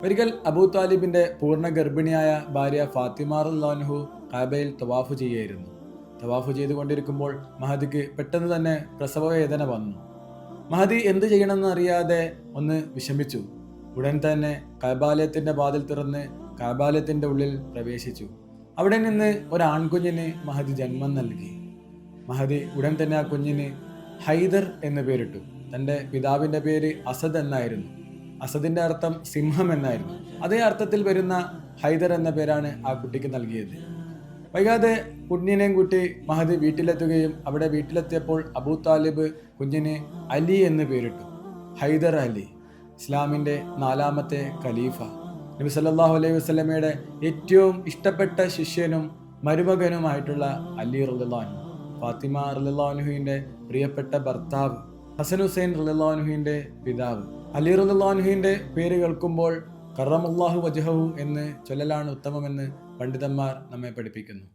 ഒരിക്കൽ അബൂ താലിബിന്റെ പൂർണ്ണ ഗർഭിണിയായ ഭാര്യ ഫാത്തിമ റളിയല്ലാഹു അൻഹു കഅബയിൽ തവാഫ് ചെയ്യുകയായിരുന്നു. തവാഫ് ചെയ്തുകൊണ്ടിരിക്കുമ്പോൾ മഹദിക്ക് പെട്ടെന്ന് തന്നെ പ്രസവവേദന വന്നു. മഹദി എന്ത് ചെയ്യണമെന്ന് അറിയാതെ ഒന്ന് വിഷമിച്ചു. ഉടൻ തന്നെ കഅബാലയത്തിന്റെ വാതിൽ തുറന്ന് കഅബാലയത്തിന്റെ ഉള്ളിൽ പ്രവേശിച്ചു. അവിടെ നിന്ന് ഒരു ആൺകുഞ്ഞിന് മഹദി ജന്മം നൽകി. മഹദി ഉടൻ തന്നെ ആ കുഞ്ഞിന് ഹൈദർ എന്ന് പേരിട്ടു. തൻ്റെ പിതാവിൻ്റെ പേര് അസദ് എന്നായിരുന്നു. അസദിന്റെ അർത്ഥം സിംഹം എന്നായിരുന്നു. അതേ അർത്ഥത്തിൽ വരുന്ന ഹൈദർ എന്ന പേരാണ് ആ കുട്ടിക്ക് നൽകിയത്. വൈകാതെ കുഞ്ഞിനെയും കൂട്ടി മഹദി വീട്ടിലെത്തുകയും അവിടെ വീട്ടിലെത്തിയപ്പോൾ അബൂ താലിബ് കുഞ്ഞിന് അലി എന്ന് പേരിട്ടു. ഹൈദർ അലി, ഇസ്ലാമിൻ്റെ 4ാമത്തെ ഖലീഫ, നബി സല്ലല്ലാഹു അലൈഹി വസല്ലമയുടെ ഏറ്റവും ഇഷ്ടപ്പെട്ട ശിഷ്യനും മരുമകനുമായിട്ടുള്ള അലി റളിയല്ലാഹു അൻഹു, ഫാത്തിമ റളിയല്ലാഹു അൻഹുവിൻ്റെ പ്രിയപ്പെട്ട ഭർത്താവ്, ഹസൻ ഹുസൈൻ റളിയല്ലാഹു അൻഹുവിൻ്റെ പിതാവ്. അലി റളിയല്ലാഹു അൻഹുവിൻ്റെ പേര് കേൾക്കുമ്പോൾ കറമല്ലാഹു വജ്ഹഹു എന്ന് ചൊല്ലലാണ് ഉത്തമമെന്ന് പണ്ഡിതന്മാർ നമ്മെ പഠിപ്പിക്കുന്നു.